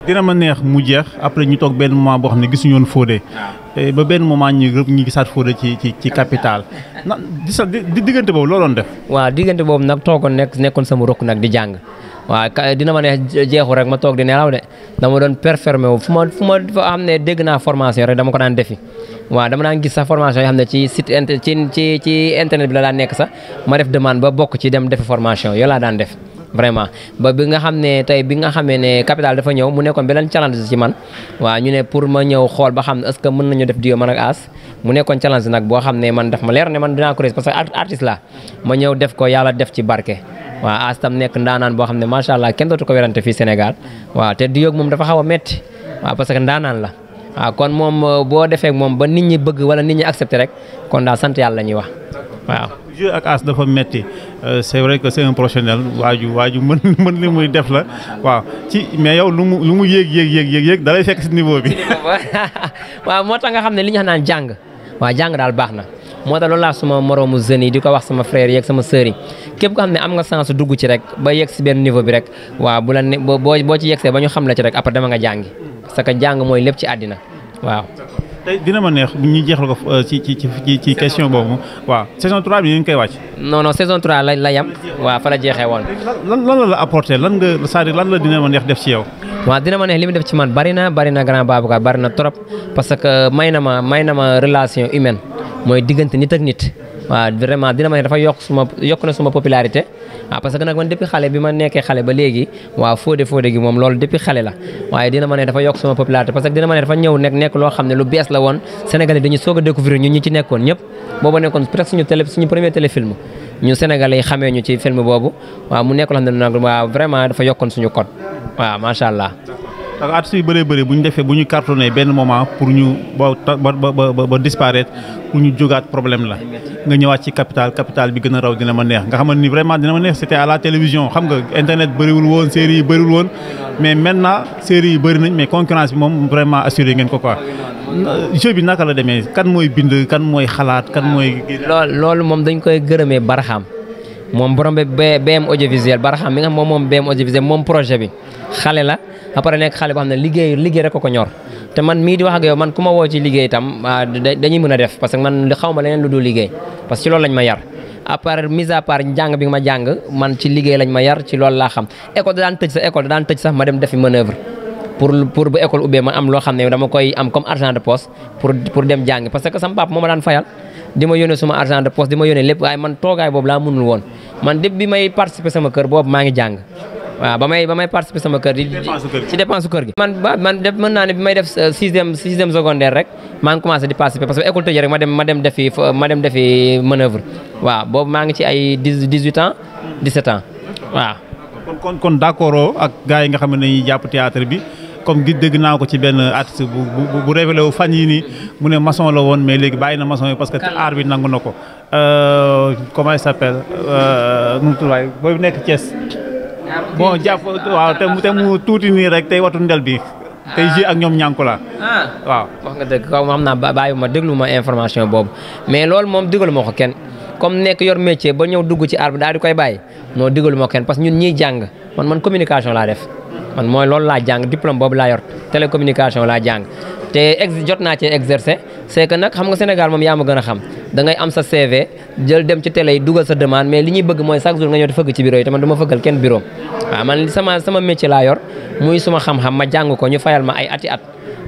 dina ma neex mu jeex après ñu toog benn moment boo xam ne gisuñu woon Fodé. ba benn moment ñu gisaat Fodé ci capital na di diggante boobu loo doon def. waaw diggante boobu nag toogoon nekkoon sama rokk nag di jàng waaw dina ma neex jeexu rek ma toog di nelaw de dama doon performé wu fu ma xam ne dégg naa formation rek dama ko daan defi waaw dama daan gis sax formation yoo xam ne ci site ci internet bi la daan nekk sax ma def demande ba bokk ci dem defi formation yoo laa daan def. vraiment ba bi nga xam ne tey bi nga xamee ne capital dafa ñëw mu nekkoon beneen challenge ci man waaw ñu ne pour ma ñëw xool ba xam ne est-ce que mën nañu def duo man ak As mu nekkoon challenge nag boo xam ne man daf ma leer ne man dinaa ko réussir parce que artiste la ma ñëw def ko yàlla def ci barke waaw As tam nekk ndaanaan boo xam ne macha allah kenn dootu ko werante fii Sénégal waaw te duo moom dafa xaw a métti waaw parce que ndaanaan la waaw kon moom boo defee moom ba nit ñi bëgg wala nit ñi accepté rek kon daal sant yàlla la ñuy wax waaw. jeu ak As dafa metti c'est vrai que c'est un professionnel waaju mën li muy def la waaw ci mais yow lu mu yéeg da lay fekk si niveau bi. waaw moo tax nga xam ne li ñu xam naan jàng waaw jàng daal baax na moo tax loolu laa suma moroomu jeunes yi di ko wax sama frère yeeg sama sœur yi képp ko xam ne am nga chance dugg ci rek ba yegg si benn niveau bi rek waaw bu la ne boo ci yeggsee ba ñu xam la ci rek après dama nga jàngi parce que jàng mooy lépp ci àddina waaw. tey dina ma neex ñu jeexal ko ci question boobu waaw saison 3 bi ñu ngi koy wàcc. non saison 3 la yam waaw fa la jeexee woon. lan la apporter lan nga c'est-à-dire lan la dina ma neex def ci yow. waaw dina ma neex li mu def ci man bari na grand Babacar bari na trop parce que may na ma relation humaine mooy diggante nit ak nit waaw vraiment dina ma neex dafa yokk na suma popularité. waaw parce que nag man depuis xale bi ma nekkee xale ba léegi waaw Fodé gi moom loolu depuis xale la waaye dina ma ne dafa yokk sama popularité parce que dina ma ne dafa ñëw nekk loo xam ne lu bees la woon Sénégalais dañu soog a découvrir ñun ñi ci nekkoon ñëpp booba nekkoon presque suñu premier téléfilm ñu Sénégalais yi xamee ñu ci film boobu waaw mu nekk loo xam ne nag waaw vraiment dafa yokkoon suñu code waaw macha allah. parce que artistes yu bëree bu ñu cartonné benn moment pour ñu ba disparaître pour ñu jógaat problème la nga ñëwaat ci capital bi gën a raw dina ma neex nga xamante ni vraiment dina ma neex c'était à la télévision xam nga internet bëriwul woon séries yi bëriwul woon mais maintenant séries yi bëri nañ mais concurrence bi moom vraiment assuré ngeen ko quoi jeu bi naka la demee kan mooy bind kan mooy xalaat kan mooy. loolu moom dañ koy gërëmee Barham moom borom BM audiovisuel Barham mi nga xam moom BM audiovisuel moom projet bi xale la. après nekk xale boo xam ne liggéey rek ko ñor te man mii di wax ak yow man ku ma woo ci liggéey itam dañuy mën a def parce que man xaw ma leneen lu dul liggéey parce que ci loolu lañ ma yar à part mise à part jàng bi nga ma jàng man ci liggéey lañ ma yar ci loolu laa xam école da daan tëj sax ma dem defi manœuvre pour bu école ubbee ma am loo xam ne dama koy am comme argent de poche pour dem jàng parce que sama papa moo ma daan fayal di ma yónnee suma argent de poche di ma yónnee lépp waaye man toogaay boobu laa mënul woon man depuis bi may participer sama kër boobu maa ngi jàng waaw ba may participer sama kër ci dépense kër gi man def mën naa ne bi may def sixième secondaire rek maa ngi commencé di participer parce que école tëjee rek ma dem defi manœuvre waaw boobu maa ngi ci ay 18 ans 17 ans waaw. kon d'accord ak gars yi nga xam ne dañuy jàpp théâtre bi comme dégg naa ko ci benn artiste bu révélé wu fan yii nii mu ne maçon la woon mais léegi bàyyi na maçon yi parce que art bi nangu na ko comment il s'appelle nu mu tudd waay booy nekk Thiès. bon jàpp waaw te mu tuuti nii rek tey watu ndel bi tey ji ak ñoom ñànku la waaw. wax nga dëgg kaw xam naa bàyyi ma déglu ma information boobu mais loolu moom digalu ma ko kenn comme nekk yor métier ba ñëw dugg ci art bi daal di koy bàyyi non digalu ma ko kenn parce que ñun ñiy jàng man communication laa def man mooy loolu laa jàng diplôme boobu laa yor télécommunication laa jàng te jot naa ci exercer c'est que nag xam nga Sénégal moom yaa ma gën a xam da ngay am sa CV jël dem ci télé yi dugal sa demande mais li ñuy bëgg mooy chaque jour nga ñëw di fëgg ci bureau yi te man du ma fëggal kenn bureau waaw man sama métier laa yor muy suma xam-xam ma jàng ko ñu fayal ma ay ati at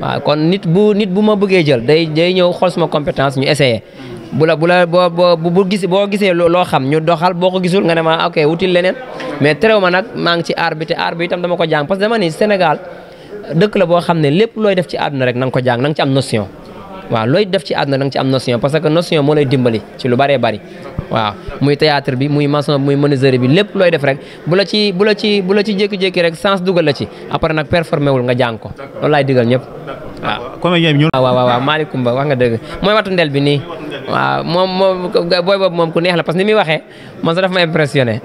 waaw kon nit bu ma bëggee jël day ñëw xool suma compétence ñu essayer boo gisee loo xam ñu doxal boo ko gisul nga ne ma ok wutil leneen mais terew ma nag maa ngi ci art bi te art bi itam dama ko jàng parce que dama ni Sénégal dëkk la boo xam ne lépp looy def ci àdduna rek na nga ko jàng na nga ci am notion waaw looy def ci àdduna na nga ci am notion parce que notion moo lay dimbali ci lu bëree bëri waaw muy théâtre bi muy maçon muy menuiserie bi lépp looy def rek bu la ci jékki-jékki rek sens dugal la ci après nag performé wul nga jàng ko loolu laay digal ñëpp waaw. comédien bi ñëw. waaw maaleykum ba wax nga dëgg mooy watu ndel bi nii waaw moom booy boobu moom ku neex la parce que ni muy waxee man sax dafa ma impressionné.